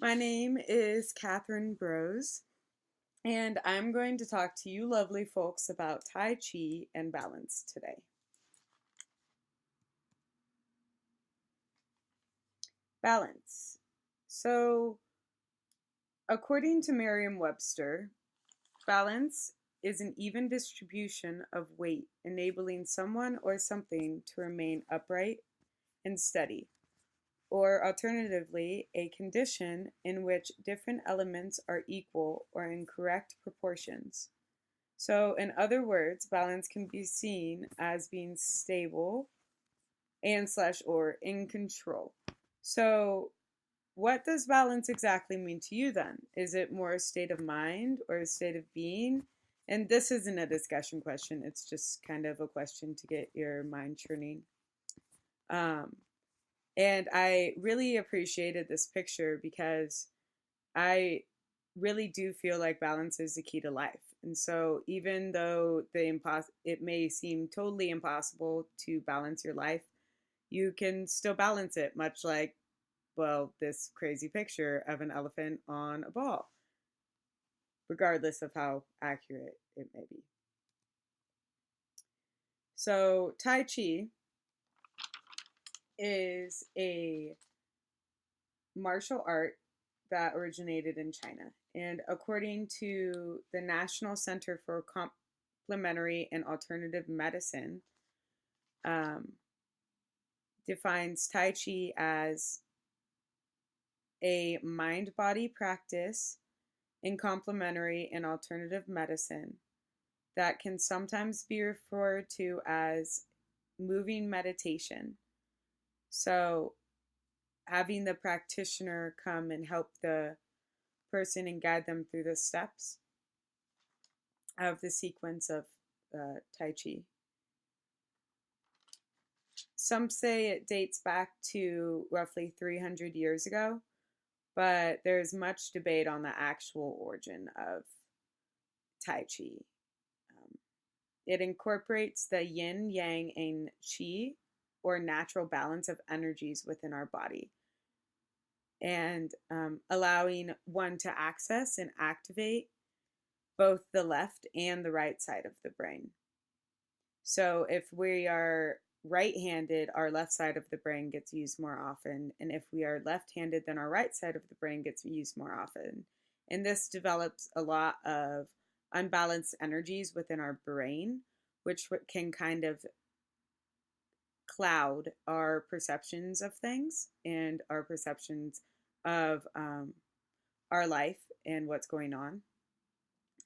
My name is Catherine Brose, and I'm going to talk to you lovely folks about Tai Chi and balance today. Balance. So, according to Merriam-Webster, balance is an even distribution of weight, enabling someone or something to remain upright and steady, or alternatively, a condition in which different elements are equal or in correct proportions. So, in other words, balance can be seen as being stable and slash or in control. So, what does balance exactly mean to you then? Is it more a state of mind or a state of being? And this isn't a discussion question, it's just kind of a question to get your mind churning. Um, and I really appreciated this picture because I really do feel like balance is the key to life. And so even though it may seem totally impossible to balance your life, you can still balance it, much like, well, this crazy picture of an elephant on a ball, regardless of how accurate it may be. So Tai Chi is a martial art that originated in China. And according to the National Center for Complementary and Alternative Medicine, um, defines Tai Chi as a mind body practice in complementary and alternative medicine that can sometimes be referred to as moving meditation. So, having the practitioner come and help the person and guide them through the steps of the sequence of Tai Chi. Some say it dates back to roughly 300 years ago, but there's much debate on the actual origin of Tai Chi. Um, it incorporates the yin, yang, and qi, or natural balance of energies within our body, and allowing one to access and activate both the left and the right side of the brain. So if we are right-handed, our left side of the brain gets used more often. And if we are left-handed, then our right side of the brain gets used more often. And this develops a lot of unbalanced energies within our brain, which can kind of cloud our perceptions of things and our perceptions of our life and what's going on.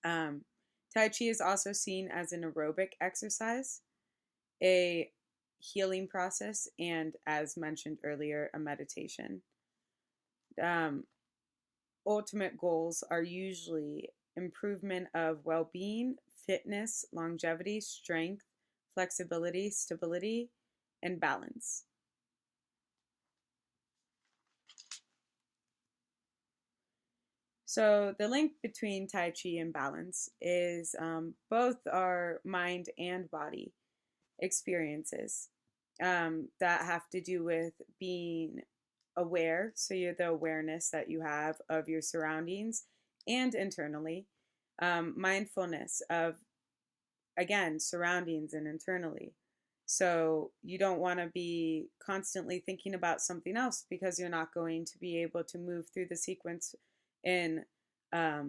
Tai Chi is also seen as an aerobic exercise, a healing process, and as mentioned earlier, a meditation. Um, Ultimate goals are usually improvement of well being, fitness, longevity, strength, flexibility, stability, and balance. So, the link between Tai Chi and balance is both our mind and body experiences that have to do with being aware. So, you're the awareness that you have of your surroundings and internally, mindfulness of, again, surroundings and internally. So, you don't want to be constantly thinking about something else because you're not going to be able to move through the sequence in a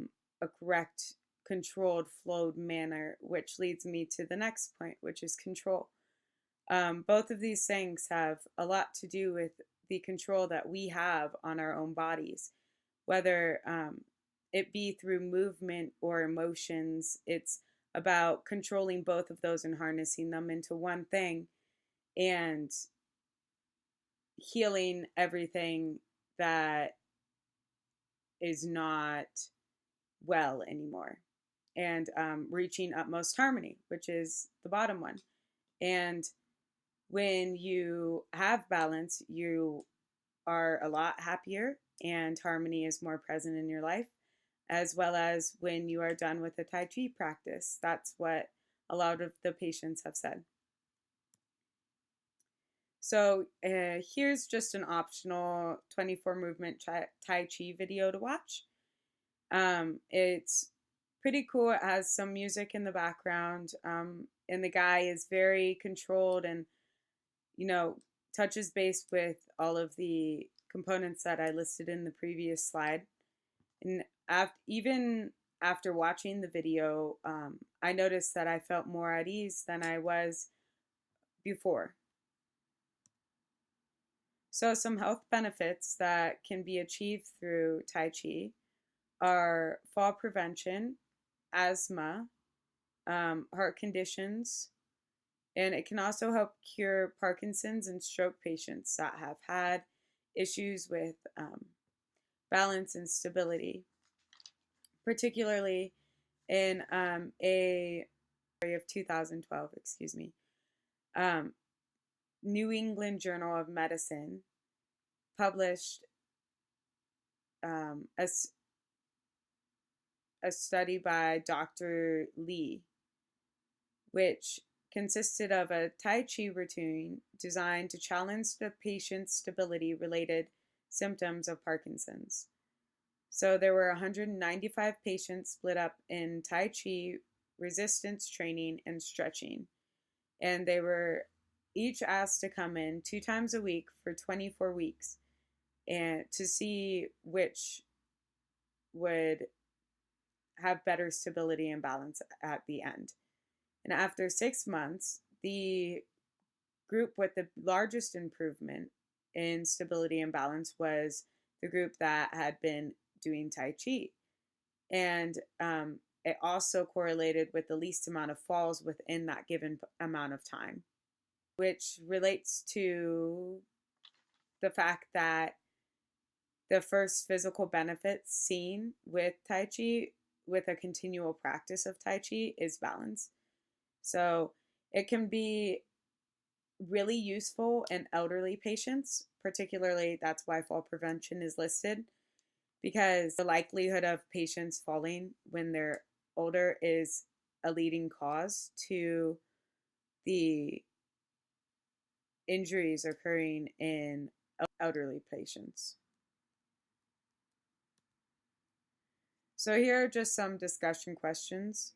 correct, controlled, flowed manner, which leads me to the next point, which is control. Both of these things have a lot to do with the control that we have on our own bodies, whether it be through movement or emotions. It's about controlling both of those and harnessing them into one thing and healing everything that is not well anymore, and reaching utmost harmony, which is the bottom one. And when you have balance, you are a lot happier and harmony is more present in your life, as well as when you are done with the Tai Chi practice. That's what a lot of the patients have said. So here's just an optional 24 movement Tai Chi video to watch. It's pretty cool. It has some music in the background, and the guy is very controlled and, you know, touches base with all of the components that I listed in the previous slide. And even after watching the video, I noticed that I felt more at ease than I was before. So, some health benefits that can be achieved through Tai Chi are fall prevention, asthma, heart conditions, and it can also help cure Parkinson's and stroke patients that have had issues with balance and stability, particularly in a of 2012, excuse me, um, New England Journal of Medicine published um, a, a study by Dr. Lee, which consisted of a Tai Chi routine designed to challenge the patient's stability related symptoms of Parkinson's. So there were 195 patients split up in Tai Chi, resistance training, and stretching. And they were each asked to come in 2 times a week for 24 weeks and to see which would have better stability and balance at the end. And after 6 months, the group with the largest improvement in stability and balance was the group that had been doing Tai Chi. And it also correlated with the least amount of falls within that given amount of time, which relates to the fact that the first physical benefits seen with Tai Chi, with a continual practice of Tai Chi, is balance. So it can be really useful in elderly patients, particularly that's why fall prevention is listed, because the likelihood of patients falling when they're older is a leading cause to the injuries occurring in elderly patients. So here are just some discussion questions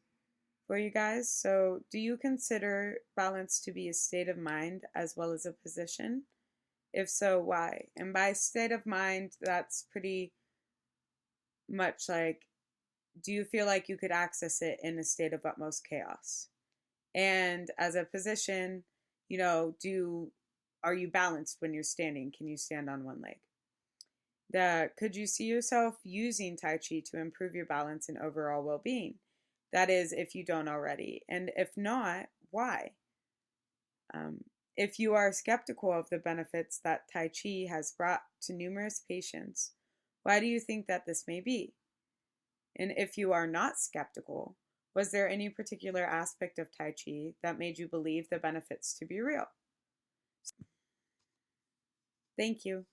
for you guys. So, do you consider balance to be a state of mind as well as a position? If so, why? And by state of mind, that's pretty much like, do you feel like you could access it in a state of utmost chaos? And as a position, are you balanced when you're standing? Can you stand on one leg? Could you see yourself using Tai Chi to improve your balance and overall well being? That is, if you don't already. And if not, why? If you are skeptical of the benefits that Tai Chi has brought to numerous patients, why do you think that this may be? And if you are not skeptical, was there any particular aspect of Tai Chi that made you believe the benefits to be real? Thank you.